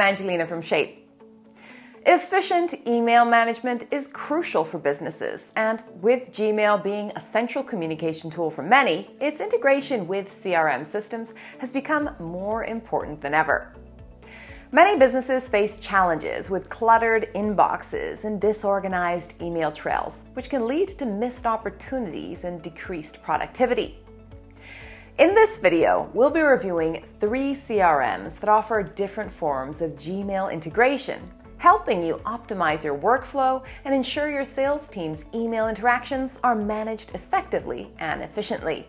Angelina from Shape. Efficient email management is crucial for businesses, and with Gmail being a central communication tool for many, its integration with CRM systems has become more important than ever. Many businesses face challenges with cluttered inboxes and disorganized email trails, which can lead to missed opportunities and decreased productivity. In this video, we'll be reviewing 3 CRMs that offer different forms of Gmail integration, helping you optimize your workflow and ensure your sales team's email interactions are managed effectively and efficiently.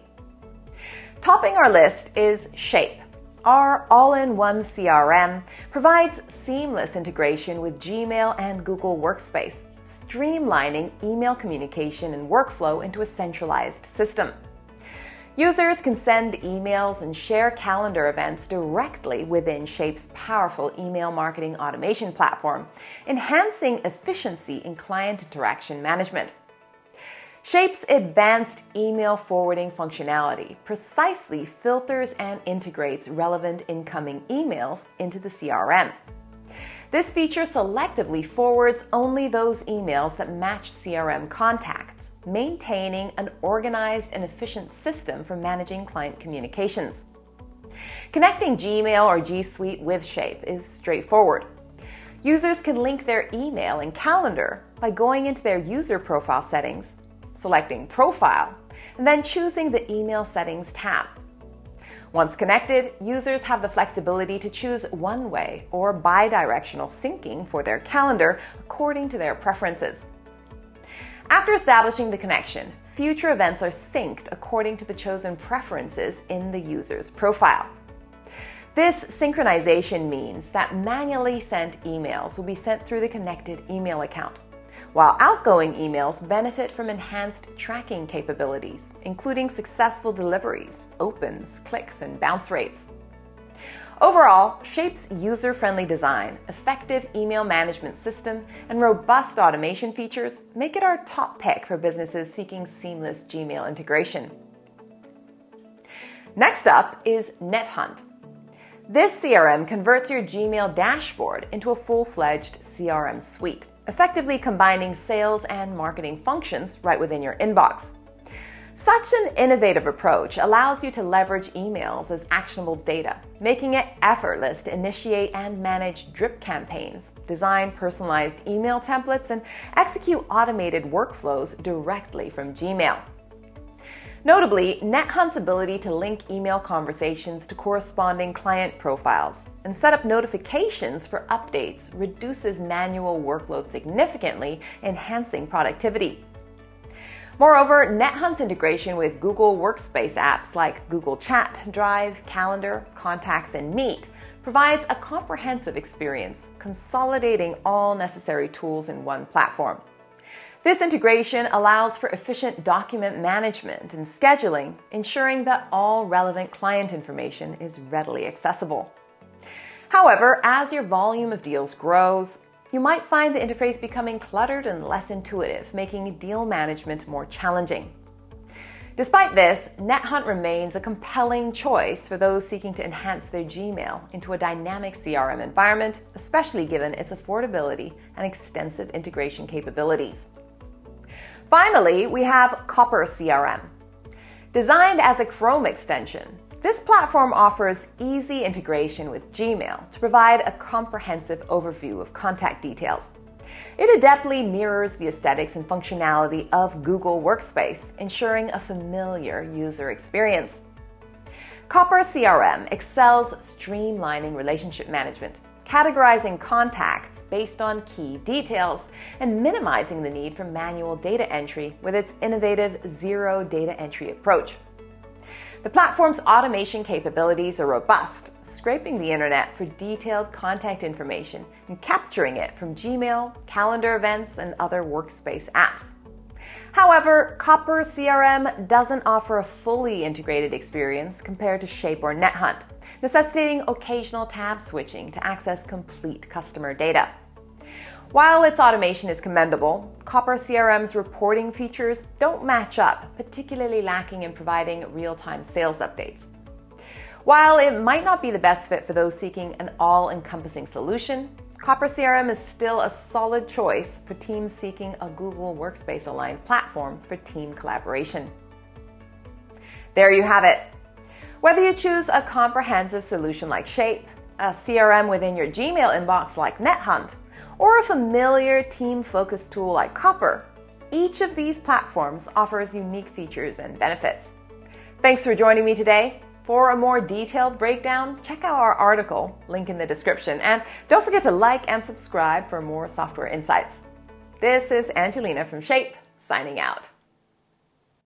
Topping our list is Shape. Our all-in-one CRM provides seamless integration with Gmail and Google Workspace, streamlining email communication and workflow into a centralized system. Users can send emails and share calendar events directly within Shape's powerful email marketing automation platform, enhancing efficiency in client interaction management. Shape's advanced email forwarding functionality precisely filters and integrates relevant incoming emails into the CRM. This feature selectively forwards only those emails that match CRM contacts, maintaining an organized and efficient system for managing client communications. Connecting Gmail or G Suite with Shape is straightforward. Users can link their email and calendar by going into their user profile settings, selecting Profile, and then choosing the Email Settings tab. Once connected, users have the flexibility to choose one-way or bi-directional syncing for their calendar according to their preferences. After establishing the connection, future events are synced according to the chosen preferences in the user's profile. This synchronization means that manually sent emails will be sent through the connected email account, while outgoing emails benefit from enhanced tracking capabilities, including successful deliveries, opens, clicks, and bounce rates. Overall, Shape's user-friendly design, effective email management system, and robust automation features make it our top pick for businesses seeking seamless Gmail integration. Next up is NetHunt. This CRM converts your Gmail dashboard into a full-fledged CRM suite, effectively combining sales and marketing functions right within your inbox. Such an innovative approach allows you to leverage emails as actionable data, making it effortless to initiate and manage drip campaigns, design personalized email templates, and execute automated workflows directly from Gmail. Notably, NetHunt's ability to link email conversations to corresponding client profiles and set up notifications for updates reduces manual workload significantly, enhancing productivity. Moreover, NetHunt's integration with Google Workspace apps like Google Chat, Drive, Calendar, Contacts, and Meet provides a comprehensive experience, consolidating all necessary tools in one platform. This integration allows for efficient document management and scheduling, ensuring that all relevant client information is readily accessible. However, as your volume of deals grows, you might find the interface becoming cluttered and less intuitive, making deal management more challenging. Despite this, NetHunt remains a compelling choice for those seeking to enhance their Gmail into a dynamic CRM environment, especially given its affordability and extensive integration capabilities. Finally, we have Copper CRM. Designed as a Chrome extension, this platform offers easy integration with Gmail to provide a comprehensive overview of contact details. It adeptly mirrors the aesthetics and functionality of Google Workspace, ensuring a familiar user experience. Copper CRM excels streamlining relationship management, categorizing contacts based on key details, and minimizing the need for manual data entry with its innovative zero data entry approach. The platform's automation capabilities are robust, scraping the internet for detailed contact information and capturing it from Gmail, calendar events, and other Workspace apps. However, Copper CRM doesn't offer a fully integrated experience compared to Shape or NetHunt, necessitating occasional tab switching to access complete customer data. While its automation is commendable, Copper CRM's reporting features don't match up, particularly lacking in providing real-time sales updates. While it might not be the best fit for those seeking an all-encompassing solution, Copper CRM is still a solid choice for teams seeking a Google Workspace-aligned platform for team collaboration. There you have it. Whether you choose a comprehensive solution like Shape, a CRM within your Gmail inbox like NetHunt, or a familiar team-focused tool like Copper, each of these platforms offers unique features and benefits. Thanks for joining me today. For a more detailed breakdown, check out our article, link in the description, and don't forget to like and subscribe for more software insights. This is Angelina from Shape, signing out.